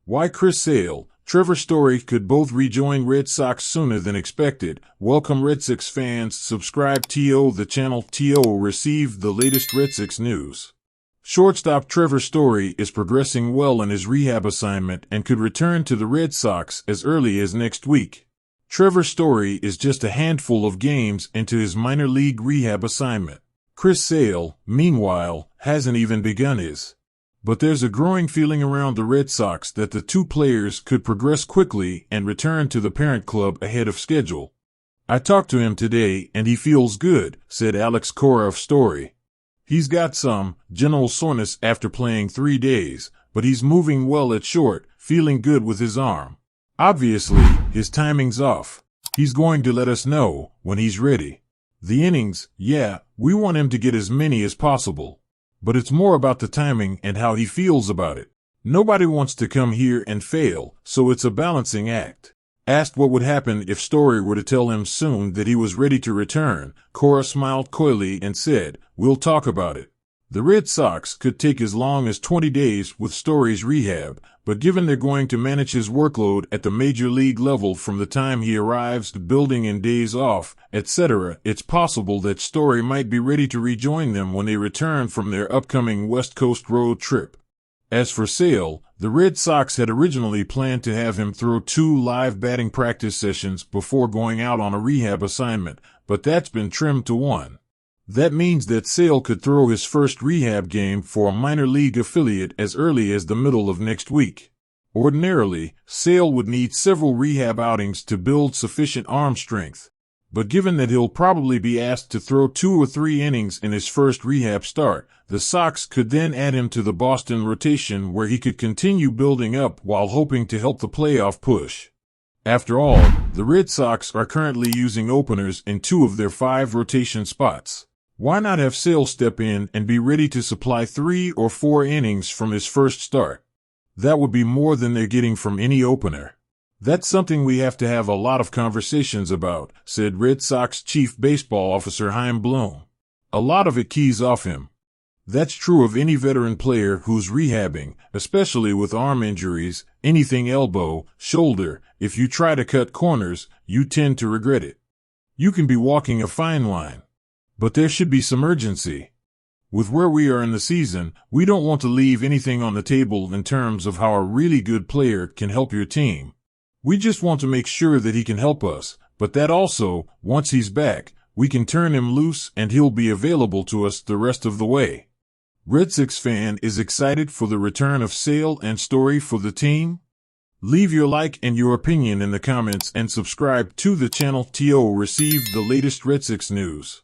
Why Chris Sale, Trevor Story could both rejoin Red Sox sooner than expected. Welcome Red Sox fans, subscribe to the channel to receive the latest Red Sox news. Shortstop Trevor Story is progressing well in his rehab assignment and could return to the Red Sox as early as next week. Trevor Story is just a handful of games into his minor league rehab assignment. Chris Sale, meanwhile, hasn't even begun his. But there's a growing feeling around the Red Sox that the two players could progress quickly and return to the parent club ahead of schedule. I talked to him today and he feels good, said Cora of Story. He's got some general soreness after playing 3 days, but he's moving well at short, feeling good with his arm. Obviously, his timing's off. He's going to let us know when he's ready. The innings, yeah, we want him to get as many as possible. But it's more about the timing and how he feels about it. Nobody wants to come here and fail, so it's a balancing act. Asked what would happen if Story were to tell him soon that he was ready to return, Cora smiled coyly and said, "We'll talk about it." The Red Sox could take as long as 20 days with Story's rehab, but given they're going to manage his workload at the major league level from the time he arrives to building and days off, etc., it's possible that Story might be ready to rejoin them when they return from their upcoming West Coast road trip. As for Sale, the Red Sox had originally planned to have him throw 2 live batting practice sessions before going out on a rehab assignment, but that's been trimmed to 1. That means that Sale could throw his first rehab game for a minor league affiliate as early as the middle of next week. Ordinarily, Sale would need several rehab outings to build sufficient arm strength. But given that he'll probably be asked to throw 2 or 3 innings in his first rehab start, the Sox could then add him to the Boston rotation where he could continue building up while hoping to help the playoff push. After all, the Red Sox are currently using openers in 2 of their 5 rotation spots. Why not have Sale step in and be ready to supply 3 or 4 innings from his first start? That would be more than they're getting from any opener. That's something we have to have a lot of conversations about, said Red Sox Chief Baseball Officer Chaim Bloom. A lot of it keys off him. That's true of any veteran player who's rehabbing, especially with arm injuries, anything elbow, shoulder. If you try to cut corners, you tend to regret it. You can be walking a fine line. But there should be some urgency. With where we are in the season, we don't want to leave anything on the table in terms of how a really good player can help your team. We just want to make sure that he can help us, but that also, once he's back, we can turn him loose and he'll be available to us the rest of the way. Red Sox fan is excited for the return of Sale and Story for the team? Leave your like and your opinion in the comments and subscribe to the channel to receive the latest Red Sox news.